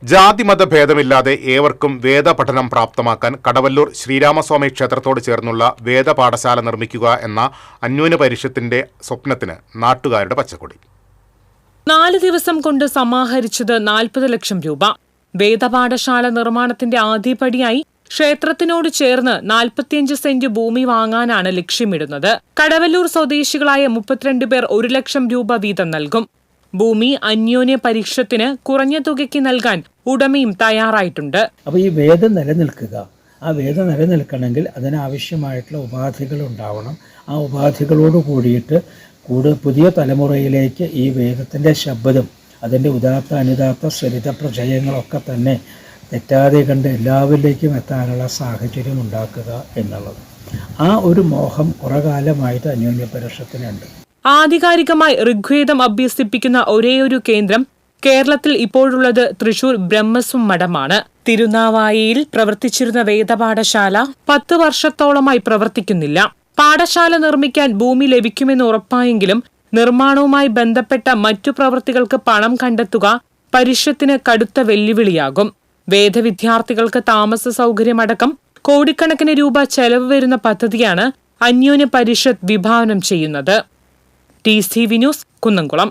ജാതിമത ഭേദമില്ലാതെ ഏവർക്കും വേദപഠനം പ്രാപ്തമാക്കാൻ കടവല്ലൂർ ശ്രീരാമസ്വാമി ക്ഷേത്രത്തോട് ചേർന്നുള്ള വേദപാഠശാല നിർമ്മിക്കുക എന്ന അന്യോന്യ പരിഷത്തിന്റെ സ്വപ്നത്തിന് നാട്ടുകാരുടെ പച്ചക്കൊടി. 4 ദിവസം കൊണ്ട് സമാഹരിച്ചത് 40 ലക്ഷം രൂപ. വേദപാഠശാല നിർമ്മാണത്തിന്റെ ആദ്യപടിയായി ക്ഷേത്രത്തിനോട് ചേർന്ന് 45 സെന്റ് ഭൂമി വാങ്ങാനാണ് ലക്ഷ്യമിടുന്നത്. കടവല്ലൂർ സ്വദേശികളായ 32 പേർ 1 ലക്ഷം രൂപ വീതം നൽകും. ഭൂമി അന്യോന്യ പരിഷത്തിന് കുറഞ്ഞ തുകയ്ക്ക് നൽകാൻ ഉടമയും തയ്യാറായിട്ടുണ്ട്. അപ്പോൾ ഈ വേദം നിലനിൽക്കുക, ആ വേദം നിലനിൽക്കണമെങ്കിൽ അതിനാവശ്യമായിട്ടുള്ള ഉപാധികൾ ഉണ്ടാവണം. ആ ഉപാധികളോട് കൂടിയിട്ട് പുതിയ തലമുറയിലേക്ക് ഈ വേദത്തിൻ്റെ ശബ്ദം, അതിൻ്റെ ഉദാത്ത അനുദാത്ത സ്വരിത പ്രചയങ്ങളൊക്കെ തന്നെ തെറ്റാതെ കണ്ട് എല്ലാവരിലേക്കും എത്താനുള്ള സാഹചര്യം ഉണ്ടാക്കുക എന്നുള്ളത്, ആ ഒരു മോഹം കുറെ കാലമായിട്ട് അന്യോന്യ പരിഷത്തിനുണ്ട്. ആധികാരികമായി ഋഗ്വേദം അഭ്യസിപ്പിക്കുന്ന ഒരേയൊരു കേന്ദ്രം കേരളത്തിൽ ഇപ്പോഴുള്ളത് തൃശൂർ ബ്രഹ്മസ്വം മഠമാണ്. തിരുനാവായിയിൽ പ്രവർത്തിച്ചിരുന്ന വേദപാഠശാല 10 വർഷത്തോളമായി പ്രവർത്തിക്കുന്നില്ല. പാഠശാല നിർമ്മിക്കാൻ ഭൂമി ലഭിക്കുമെന്ന് ഉറപ്പായെങ്കിലും നിർമ്മാണവുമായി ബന്ധപ്പെട്ട മറ്റു പ്രവൃത്തികൾക്ക് പണം കണ്ടെത്തുക പരിഷത്തിന് കടുത്ത വെല്ലുവിളിയാകും. വേദവിദ്യാർത്ഥികൾക്ക് താമസ സൗകര്യമടക്കം കോടിക്കണക്കിന് രൂപ ചെലവ് വരുന്ന പദ്ധതിയാണ് അന്യോന്യ പരിഷത്ത് വിഭാവനം ചെയ്യുന്നത്. TCV news, Kunnamkulam.